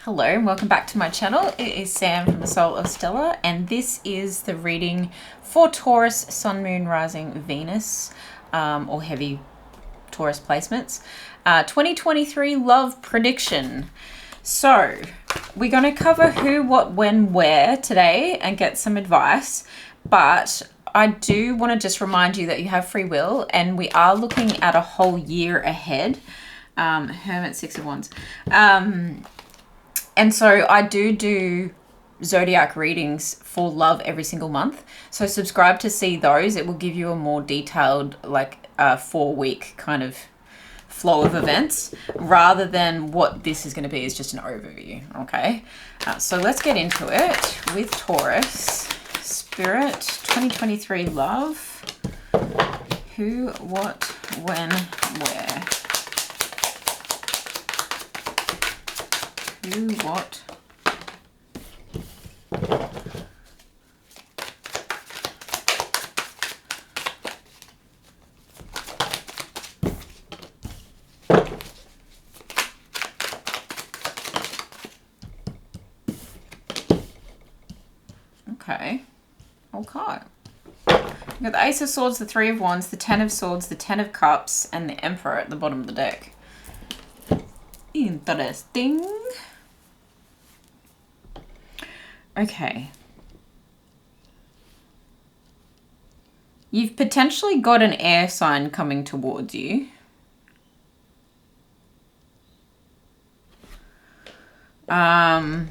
Hello and welcome back to my channel. It is Sam from the Soul of Stella, and this is the reading for Taurus, Sun, Moon, Rising, Venus, or heavy Taurus placements. 2023 love prediction. So we're going to cover who, what, when, where today and get some advice, but I do want to just remind you that you have free will and we are looking at a whole year ahead. Hermit, Six of Wands. And so I do zodiac readings for love every single month. So subscribe to see those. It will give you a more detailed, like 4-week kind of flow of events, rather than what this is going to be is just an overview. Okay. So let's get into it with Taurus. Spirit, 2023 love. Who, what, when, where. Who, what? Okay. We've got the Ace of Swords, the Three of Wands, the Ten of Swords, the Ten of Cups, and the Emperor at the bottom of the deck. Interesting. Okay. You've potentially got an air sign coming towards you. Or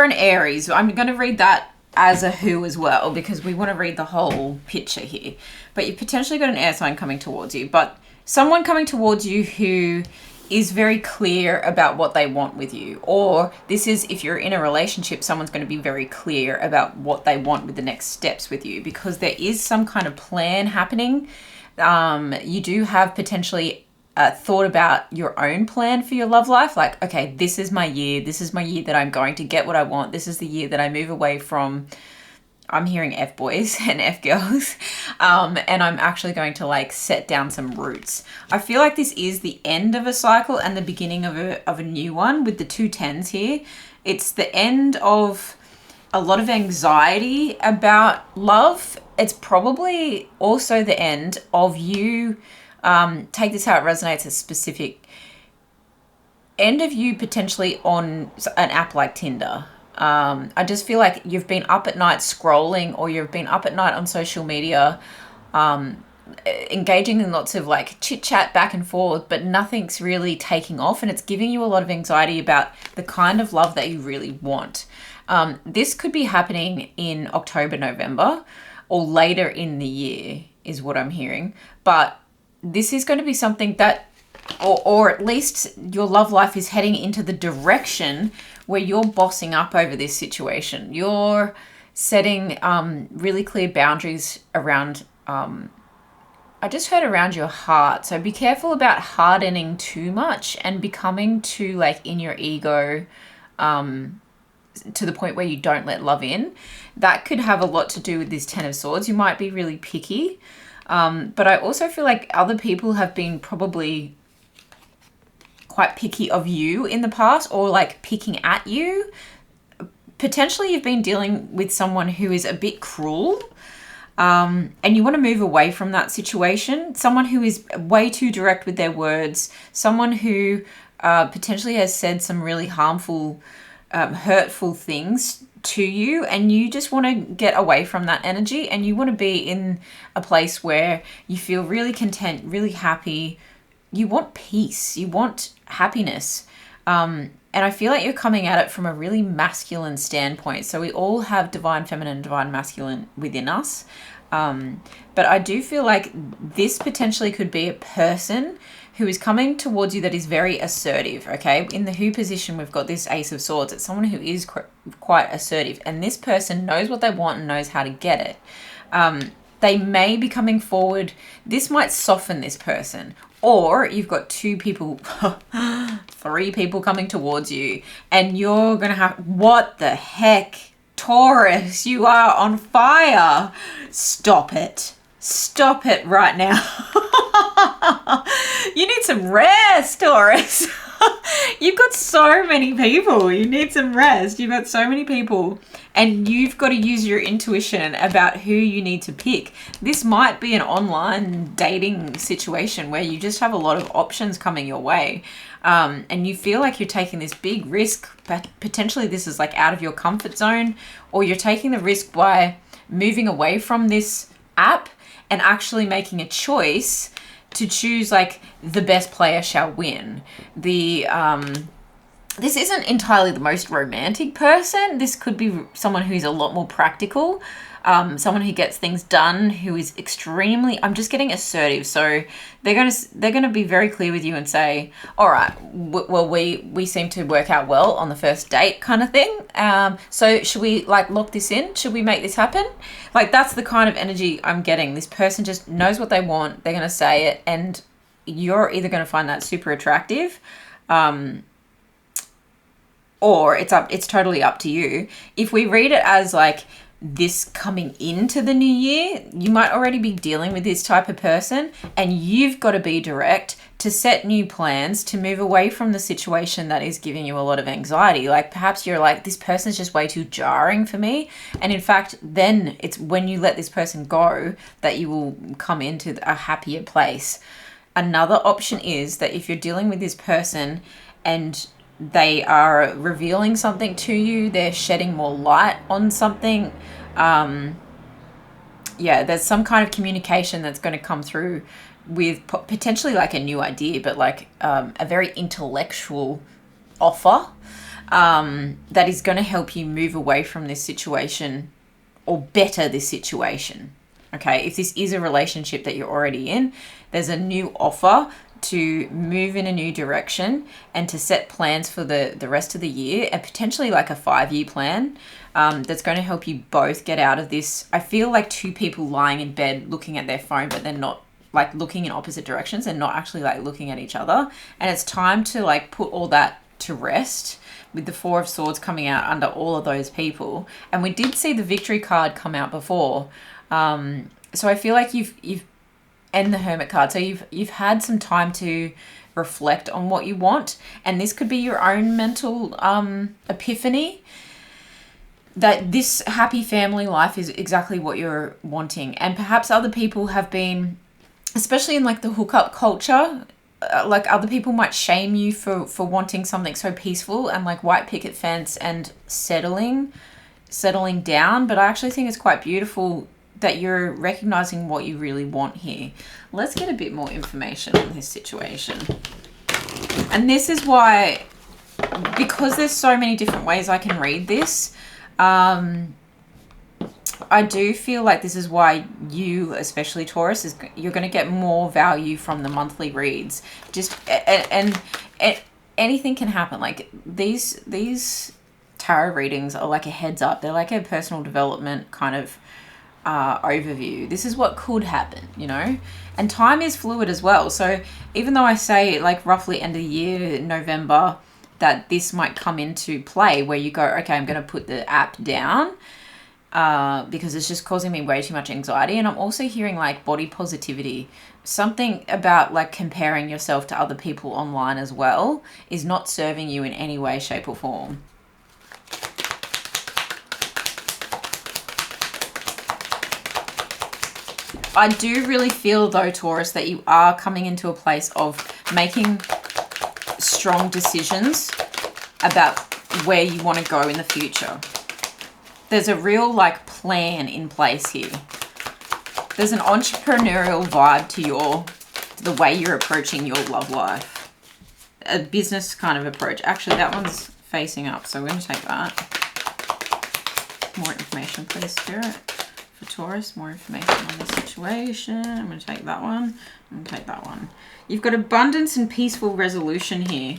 an Aries. I'm going to read that as a who as well, because we want to read the whole picture here. But you've potentially got an air sign coming towards you, but someone coming towards you who is very clear about what they want with you. Or this is, if you're in a relationship, someone's going to be very clear about what they want with the next steps with you, because there is some kind of plan happening. You do have potentially thought about your own plan for your love life. Like, okay, this is my year. This is my year that I'm going to get what I want. This is the year that I move away from, I'm hearing F-boys and F-girls, and I'm actually going to like set down some roots. I feel like this is the end of a cycle and the beginning of a new one with the 2 tens here. It's the end of a lot of anxiety about love. It's probably also the end of you, take this how it resonates, a specific end of you potentially on an app like Tinder. I just feel like you've been up at night scrolling, or you've been up at night on social media, engaging in lots of like chit chat back and forth, but nothing's really taking off, and it's giving you a lot of anxiety about the kind of love that you really want. This could be happening in October, November, or later in the year is what I'm hearing. But this is going to be something that, or at least your love life is heading into the direction where you're bossing up over this situation. You're setting really clear boundaries around, I just heard around your heart. So be careful about hardening too much and becoming too like in your ego, to the point where you don't let love in. That could have a lot to do with this 10 of Swords. You might be really picky. But I also feel like other people have been probably quite picky of you in the past, or like picking at you. Potentially you've been dealing with someone who is a bit cruel, and you want to move away from that situation. Someone who is way too direct with their words, someone who potentially has said some really harmful, hurtful things to you, and you just want to get away from that energy, and you want to be in a place where you feel really content, really happy. You want peace, you want happiness, and I feel like you're coming at it from a really masculine standpoint. So we all have divine feminine and divine masculine within us, but I do feel like this potentially could be a person who is coming towards you that is very assertive. Okay, in the who position we've got this Ace of Swords. It's someone who is quite assertive, and this person knows what they want and knows how to get it. They may be coming forward. This might soften this person. Or you've got 2 people, 3 people coming towards you, and you're going to have, what the heck, Taurus, you are on fire. Stop it. Stop it right now. You need some rest, Taurus. You've got so many people. You need some rest. You've got so many people. And you've got to use your intuition about who you need to pick. This might be an online dating situation where you just have a lot of options coming your way. And you feel like you're taking this big risk. But potentially this is like out of your comfort zone. Or you're taking the risk by moving away from this app and actually making a choice to choose like the best player shall win. This isn't entirely the most romantic person. This could be someone who's a lot more practical, someone who gets things done, who is extremely, I'm just getting assertive. So they're going to be very clear with you and say, all right, well, we seem to work out well on the first date kind of thing. So should we like lock this in? Should we make this happen? Like that's the kind of energy I'm getting. This person just knows what they want. They're going to say it, and you're either going to find that super attractive, or it's totally up to you. If we read it as like this coming into the new year, you might already be dealing with this type of person, and you've got to be direct to set new plans to move away from the situation that is giving you a lot of anxiety. Like perhaps you're like, this person's just way too jarring for me. And in fact, then it's when you let this person go that you will come into a happier place. Another option is that if you're dealing with this person and they are revealing something to you, they're shedding more light on something, there's some kind of communication that's going to come through with potentially like a new idea, but like a very intellectual offer that is going to help you move away from this situation or better this situation. Okay, if this is a relationship that you're already in, there's a new offer to move in a new direction and to set plans for the rest of the year, and potentially like a 5-year plan that's going to help you both get out of this. I feel like two people lying in bed looking at their phone, but they're not like looking in opposite directions and not actually like looking at each other. And it's time to like put all that to rest, with the 4 of Swords coming out under all of those people. And we did see the Victory card come out before. So I feel like you've and the Hermit card. So you've had some time to reflect on what you want, and this could be your own mental epiphany that this happy family life is exactly what you're wanting. And perhaps other people have been, especially in like the hookup culture, like other people might shame you for wanting something so peaceful and like white picket fence and settling down. But I actually think it's quite beautiful that you're recognizing what you really want here. Let's get a bit more information on this situation. And this is why, because there's so many different ways I can read this, I do feel like this is why you, especially Taurus, you're going to get more value from the monthly reads. Just and anything can happen. Like these tarot readings are like a heads up. They're like a personal development kind of overview. This is what could happen, you know, and time is fluid as well. So even though I say like roughly end of the year, November, that this might come into play where you go, okay, I'm going to put the app down because it's just causing me way too much anxiety. And I'm also hearing like body positivity, something about like comparing yourself to other people online as well is not serving you in any way, shape or form. I do really feel though, Taurus, that you are coming into a place of making strong decisions about where you want to go in the future. There's a real like plan in place here. There's an entrepreneurial vibe to the way you're approaching your love life. A business kind of approach. Actually, that one's facing up, so we're going to take that. More information, please, Spirit. For Taurus, more information on the situation. I'm going to take that one. I'm going to take that one. You've got abundance and peaceful resolution here.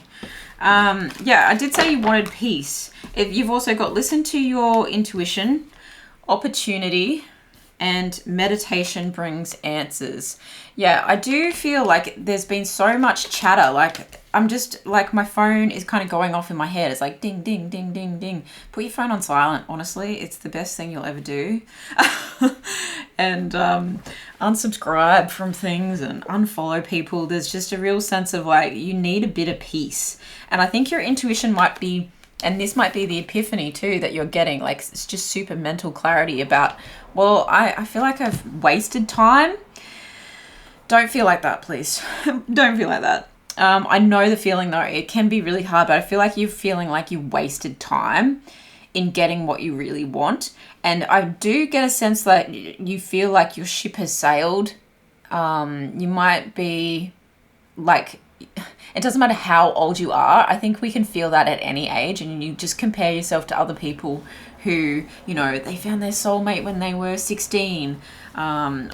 Yeah, I did say you wanted peace. You've also got listen to your intuition, opportunity, and meditation brings answers. Yeah, I do feel like there's been so much chatter. Like I'm just like my phone is kind of going off in my head. It's like ding, ding, ding, ding, ding. Put your phone on silent. Honestly, it's the best thing you'll ever do. and unsubscribe from things and unfollow people. There's just a real sense of like, you need a bit of peace. And I think your intuition might be, and this might be the epiphany too that you're getting, like it's just super mental clarity about, well, I feel like I've wasted time. Don't feel like that, please. Don't feel like that. I know the feeling though. It can be really hard, but I feel like you're feeling like you wasted time in getting what you really want. And I do get a sense that you feel like your ship has sailed. You might be like, it doesn't matter how old you are. I think we can feel that at any age, and you just compare yourself to other people who, you know, they found their soulmate when they were 16,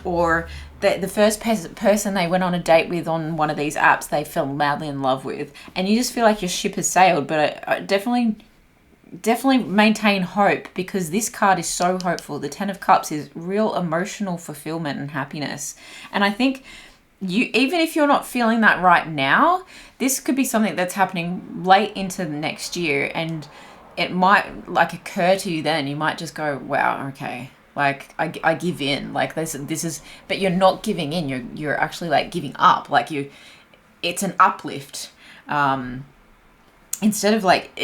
or the first person they went on a date with on one of these apps they fell madly in love with, and you just feel like your ship has sailed. But I definitely maintain hope, because this card is so hopeful. The 10 of Cups is real emotional fulfillment and happiness. And I think you, even if you're not feeling that right now, this could be something that's happening late into the next year, and it might like occur to you then. You might just go, wow, okay, like I give in. Like this is, but you're not giving in. You're actually like giving up. Like it's an uplift. Instead of like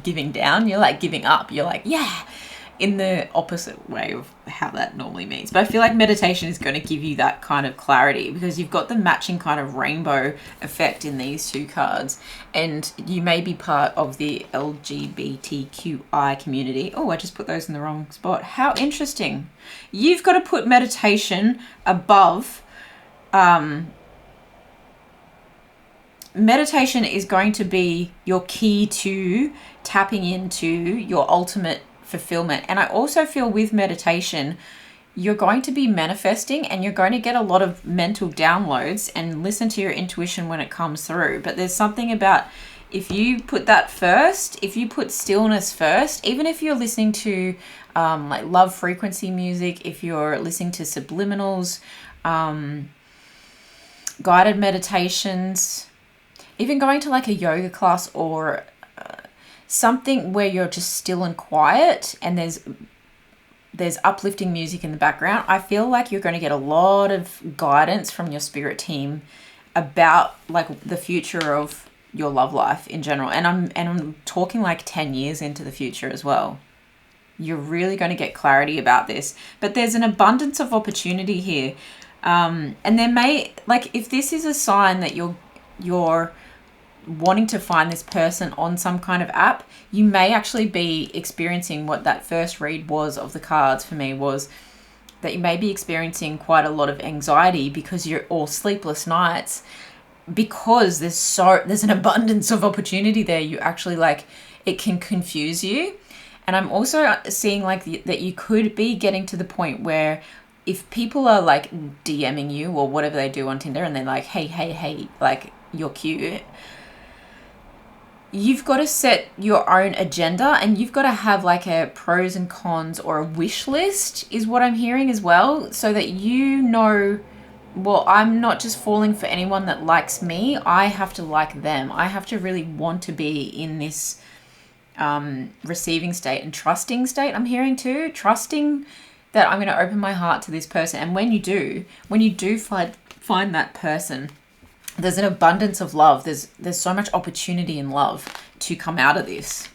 giving down, you're like giving up. You're like, yeah, in the opposite way of how that normally means. But I feel like meditation is going to give you that kind of clarity, because you've got the matching kind of rainbow effect in these two cards, and you may be part of the LGBTQI community. Oh, I just put those in the wrong spot. How interesting. You've got to put meditation above. Meditation is going to be your key to tapping into your ultimate fulfillment. And I also feel with meditation, you're going to be manifesting, and you're going to get a lot of mental downloads, and listen to your intuition when it comes through. But there's something about, if you put that first, if you put stillness first, even if you're listening to like love frequency music, if you're listening to subliminals, guided meditations, even going to like a yoga class or something where you're just still and quiet, and there's uplifting music in the background, I feel like you're going to get a lot of guidance from your spirit team about like the future of your love life in general. And I'm talking like 10 years into the future as well. You're really going to get clarity about this. But there's an abundance of opportunity here. And there may, like, if this is a sign that you're wanting to find this person on some kind of app, you may actually be experiencing what that first read was of the cards for me, was that you may be experiencing quite a lot of anxiety because you're all sleepless nights, because there's an abundance of opportunity there. You actually, like, it can confuse you. And I'm also seeing like that you could be getting to the point where if people are like DMing you or whatever they do on Tinder, and they're like, hey, like, you're cute, you've got to set your own agenda, and you've got to have like a pros and cons or a wish list is what I'm hearing as well, so that you know, well, I'm not just falling for anyone that likes me. I have to like them. I have to really want to be in this receiving state and trusting state. I'm hearing too, trusting that I'm going to open my heart to this person. And when you do find that person, there's an abundance of love. There's so much opportunity in love to come out of this.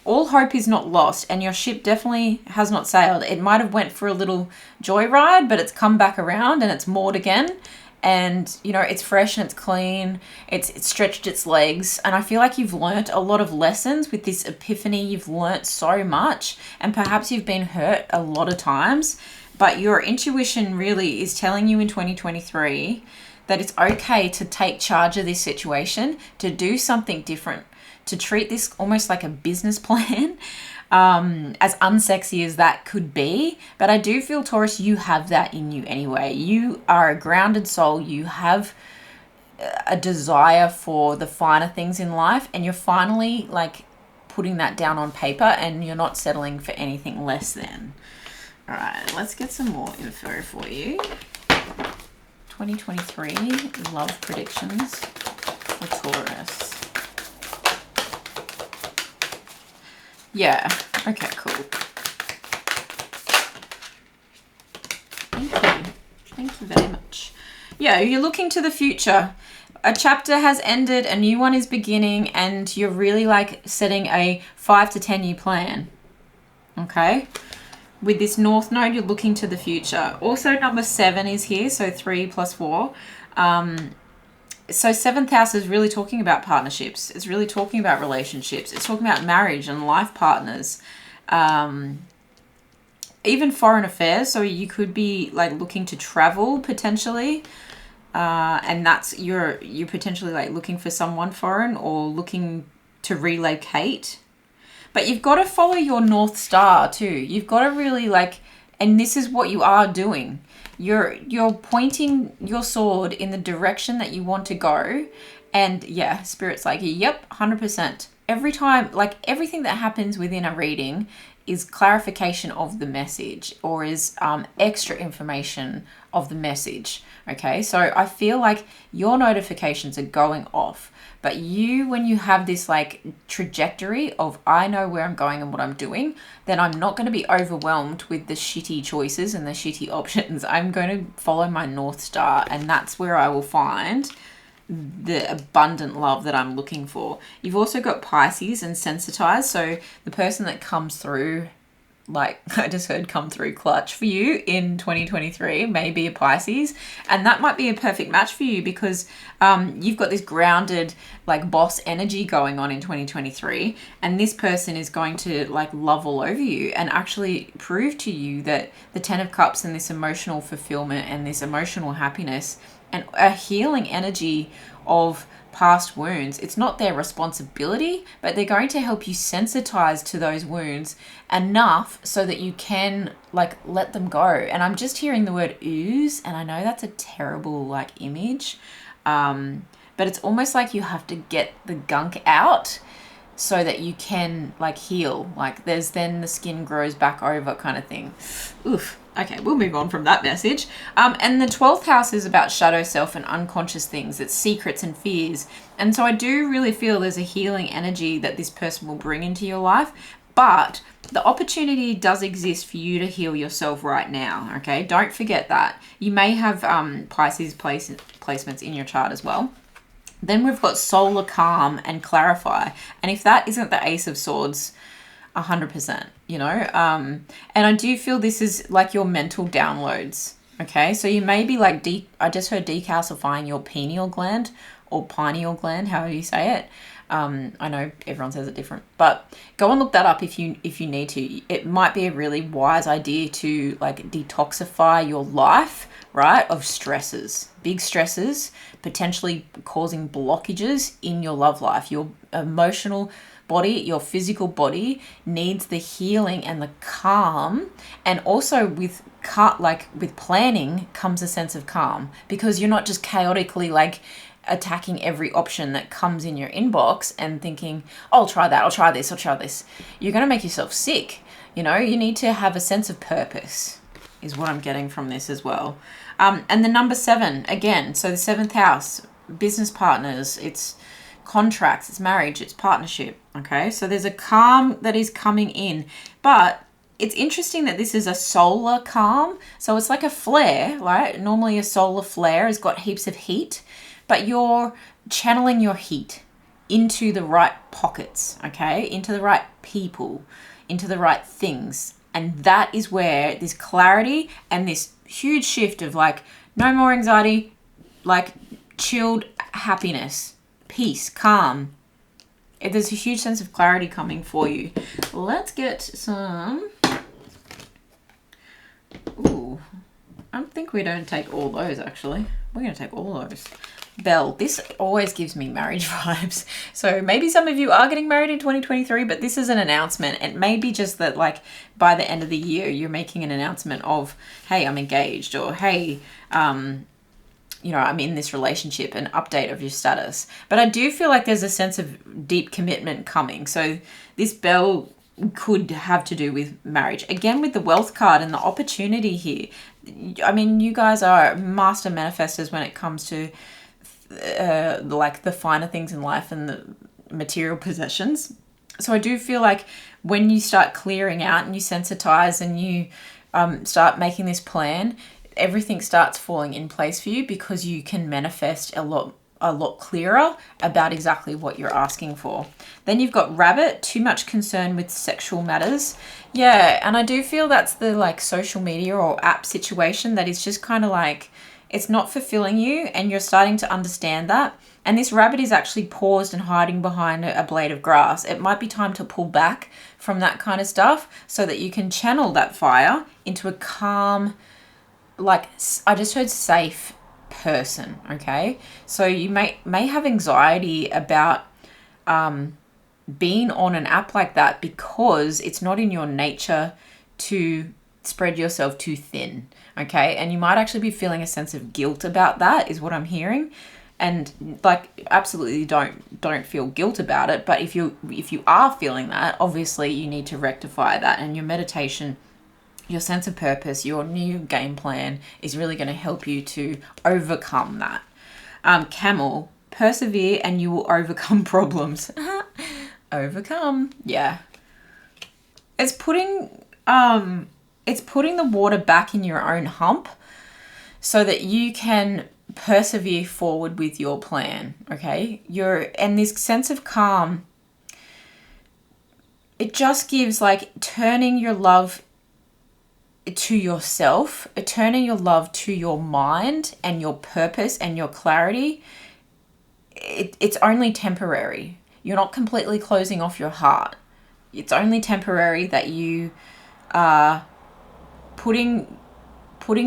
All hope is not lost, and your ship definitely has not sailed. It might have went for a little joyride, but it's come back around and it's moored again. And, you know, it's fresh and it's clean. It's stretched its legs. And I feel like you've learnt a lot of lessons with this epiphany. You've learnt so much, and perhaps you've been hurt a lot of times, but your intuition really is telling you in 2023 that it's okay to take charge of this situation, to do something different, to treat this almost like a business plan, as unsexy as that could be. But I do feel, Taurus, you have that in you anyway. You are a grounded soul. You have a desire for the finer things in life, and you're finally like putting that down on paper, and you're not settling for anything less than. All right, let's get some more info for you. 2023 love predictions for Taurus. Yeah, okay, cool. Thank you very much. Yeah, you're looking to the future. A chapter has ended, a new one is beginning, and you're really like setting a 5 to 10 year plan. Okay? With this North Node, you're looking to the future. Also, number 7 is here, so 3 plus 4. So 7th house is really talking about partnerships. It's really talking about relationships. It's talking about marriage and life partners. Even foreign affairs. So you could be like looking to travel potentially. And that's you're potentially like looking for someone foreign or looking to relocate. But you've got to follow your North Star too. You've got to really like, and this is what you are doing. You're pointing your sword in the direction that you want to go. And yeah, Spirit's like, yep, 100%. Every time, like everything that happens within a reading is clarification of the message or is extra information of the message. Okay, so I feel like your notifications are going off. But you, when you have this like trajectory of I know where I'm going and what I'm doing, then I'm not going to be overwhelmed with the shitty choices and the shitty options. I'm going to follow my North Star, and that's where I will find the abundant love that I'm looking for. You've also got Pisces and Sensitized. So the person that comes through, like I just heard come through clutch for you in 2023 may be a Pisces, and that might be a perfect match for you because you've got this grounded like boss energy going on in 2023, and this person is going to like love all over you and actually prove to you that the 10 of Cups and this emotional fulfillment and this emotional happiness and a healing energy of past wounds, it's not their responsibility, but they're going to help you sensitize to those wounds enough so that you can like let them go. And I'm just hearing the word ooze, and I know that's a terrible like image, but it's almost like you have to get the gunk out so that you can like heal. Like there's then the skin grows back over kind of thing. Oof. Okay, we'll move on from that message. And the 12th house is about shadow self and unconscious things. It's secrets and fears. And so I do really feel there's a healing energy that this person will bring into your life. But the opportunity does exist for you to heal yourself right now, okay? Don't forget that. You may have Pisces placements in your chart as well. Then we've got Solar Calm and Clarify. And if that isn't the Ace of Swords, 100%, you know, and I do feel this is like your mental downloads. Okay, so you may be like I just heard decalcifying your pineal gland or pineal gland, however you say it. I know everyone says it different, but go and look that up if you need to. It might be a really wise idea to like detoxify your life, right, of stresses, big stresses, potentially causing blockages in your love life. Your emotional body, your physical body needs the healing and the calm, and also with planning comes a sense of calm, because you're not just chaotically like attacking every option that comes in your inbox and thinking, oh, I'll try that, I'll try this. You're going to make yourself sick. You know, you need to have a sense of purpose is what I'm getting from this as well. And the number 7, again, so the 7th house, business partners, it's contracts, it's marriage, it's partnership. Okay, so there's a calm that is coming in, but it's interesting that this is a solar calm. So it's like a flare, right? Normally a solar flare has got heaps of heat, but you're channeling your heat into the right pockets, okay? Into the right people, into the right things. And that is where this clarity and this huge shift of like, no more anxiety, like chilled happiness, peace, calm. There's a huge sense of clarity coming for you. Let's get some. Ooh, I think we don't take all those actually. We're going to take all those. Bell, this always gives me marriage vibes. So maybe some of you are getting married in 2023, but this is an announcement. It may be just that like by the end of the year, you're making an announcement of, hey, I'm engaged, or hey, you know, I'm in this relationship, an update of your status. But I do feel like there's a sense of deep commitment coming. So this bell could have to do with marriage. Again, with the wealth card and the opportunity here. I mean, you guys are master manifestors when it comes to like the finer things in life and the material possessions. So I do feel like when you start clearing out and you sensitize and you start making this plan, everything starts falling in place for you because you can manifest a lot clearer about exactly what you're asking for. Then you've got rabbit, too much concern with sexual matters. Yeah, and I do feel that's the like social media or app situation that is just kind of like, it's not fulfilling you, and you're starting to understand that. And this rabbit is actually paused and hiding behind a blade of grass. It might be time to pull back from that kind of stuff so that you can channel that fire into a calm, like, I just heard safe person, okay? So you may have anxiety about being on an app like that because it's not in your nature to spread yourself too thin, okay? And you might actually be feeling a sense of guilt about that, is what I'm hearing. And like, absolutely don't feel guilt about it, but if you are feeling that, obviously you need to rectify that, and your meditation, your sense of purpose, your new game plan is really going to help you to overcome that. Camel, persevere and you will overcome problems. Overcome, yeah. It's putting the water back in your own hump so that you can persevere forward with your plan, okay? And this sense of calm, it just gives like turning your love to yourself, turning your love to your mind and your purpose and your clarity. It's only temporary. You're not completely closing off your heart. It's only temporary that you are putting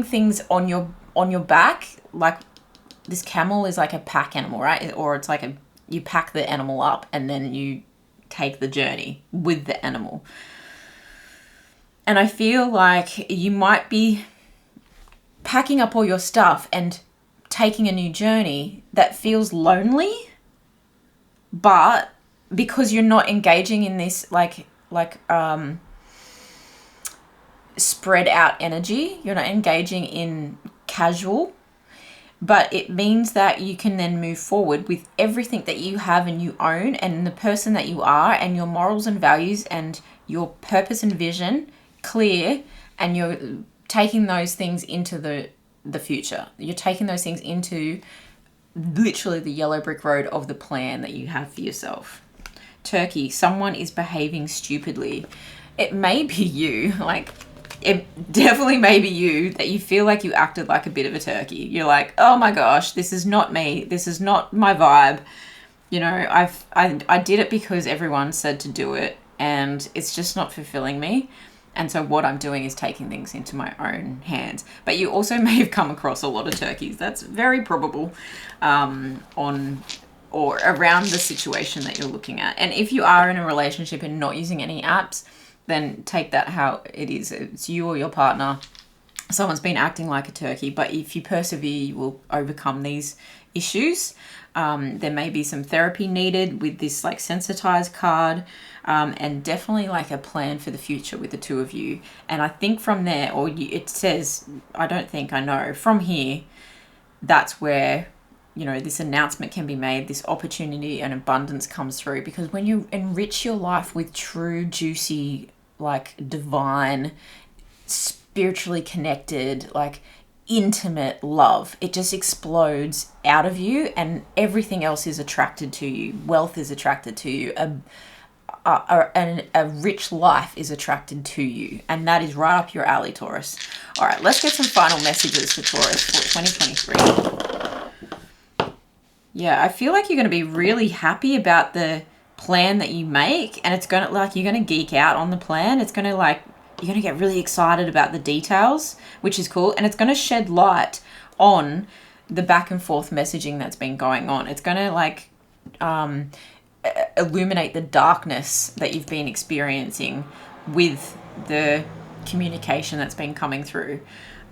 things on your back. Like, this camel is like a pack animal, right? Or it's like you pack the animal up and then you take the journey with the animal. And I feel like you might be packing up all your stuff and taking a new journey that feels lonely, but because you're not engaging in this like spread out energy, you're not engaging in casual, but it means that you can then move forward with everything that you have and you own, and the person that you are, and your morals and values and your purpose and vision clear, and you're taking those things into the future. You're taking those things into literally the yellow brick road of the plan that you have for yourself. Turkey, someone is behaving stupidly. It may be you, like, it definitely may be you, that you feel like you acted like a bit of a turkey. You're like, oh my gosh, this is not me. This is not my vibe. You know, I did it because everyone said to do it, and it's just not fulfilling me. And so what I'm doing is taking things into my own hands. But you also may have come across a lot of turkeys. That's very probable on or around the situation that you're looking at. And if you are in a relationship and not using any apps, then take that how it is. It's you or your partner. Someone's been acting like a turkey, but if you persevere, you will overcome these issues. There may be some therapy needed with this like sensitized card, and definitely like a plan for the future with the two of you. And I think from there, it says, I don't think, I know, from here, that's where, you know, this announcement can be made, this opportunity and abundance comes through. Because when you enrich your life with true, juicy, like divine, spiritually connected, like intimate love, it just explodes out of you, and everything else is attracted to you. Wealth is attracted to you. A rich life is attracted to you, and that is right up your alley, Taurus. All right, let's get some final messages for Taurus for 2023. Yeah, I feel like you're going to be really happy about the plan that you make, and it's going to, like, you're going to geek out on the plan. It's going to, like, you're going to get really excited about the details, which is cool, and it's going to shed light on the back and forth messaging that's been going on. It's going to, like, illuminate the darkness that you've been experiencing with the communication that's been coming through.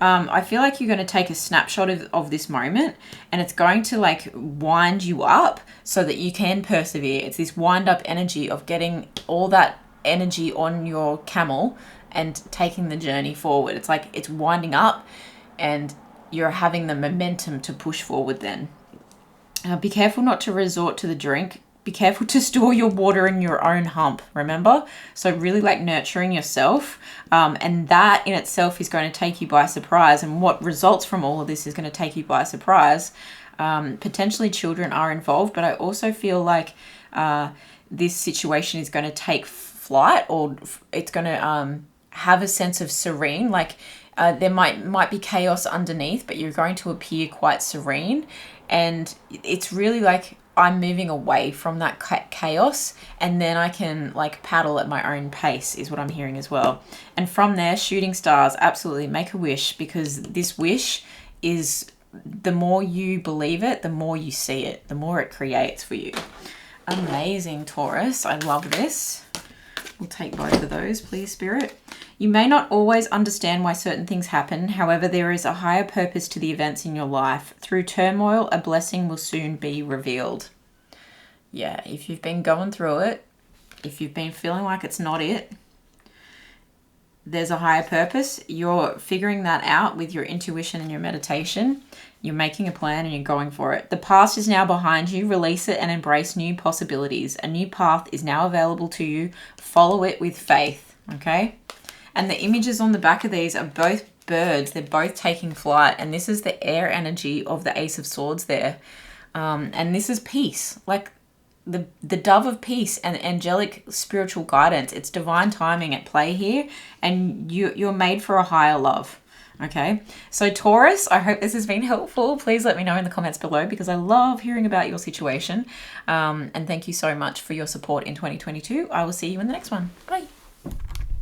I feel like you're going to take a snapshot of this moment, and it's going to like wind you up so that you can persevere. It's this wind up energy of getting all that energy on your camel and taking the journey forward. It's like it's winding up and you're having the momentum to push forward then. Be careful not to resort to the drink be careful to store your water in your own hump, remember? So really like nurturing yourself. And that in itself is going to take you by surprise. And what results from all of this is going to take you by surprise. Potentially children are involved, but I also feel like this situation is going to take flight, or it's going to have a sense of serene. Like there might be chaos underneath, but you're going to appear quite serene. And it's really like I'm moving away from that chaos, and then I can like paddle at my own pace is what I'm hearing as well. And from there, shooting stars, absolutely make a wish, because this wish is, the more you believe it, the more you see it, the more it creates for you. Amazing, Taurus. I love this. We'll take both of those, please, Spirit. You may not always understand why certain things happen. However, there is a higher purpose to the events in your life. Through turmoil, a blessing will soon be revealed. Yeah, if you've been going through it, if you've been feeling like it's not it, there's a higher purpose. You're figuring that out with your intuition and your meditation. You're making a plan and you're going for it. The past is now behind you. Release it and embrace new possibilities. A new path is now available to you. Follow it with faith, okay? And the images on the back of these are both birds. They're both taking flight. And this is the air energy of the Ace of Swords there. And this is peace. Like the dove of peace and angelic spiritual guidance. It's divine timing at play here. And you're made for a higher love. Okay, so Taurus, I hope this has been helpful. Please let me know in the comments below, because I love hearing about your situation. And thank you so much for your support in 2022. I will see you in the next one. Bye.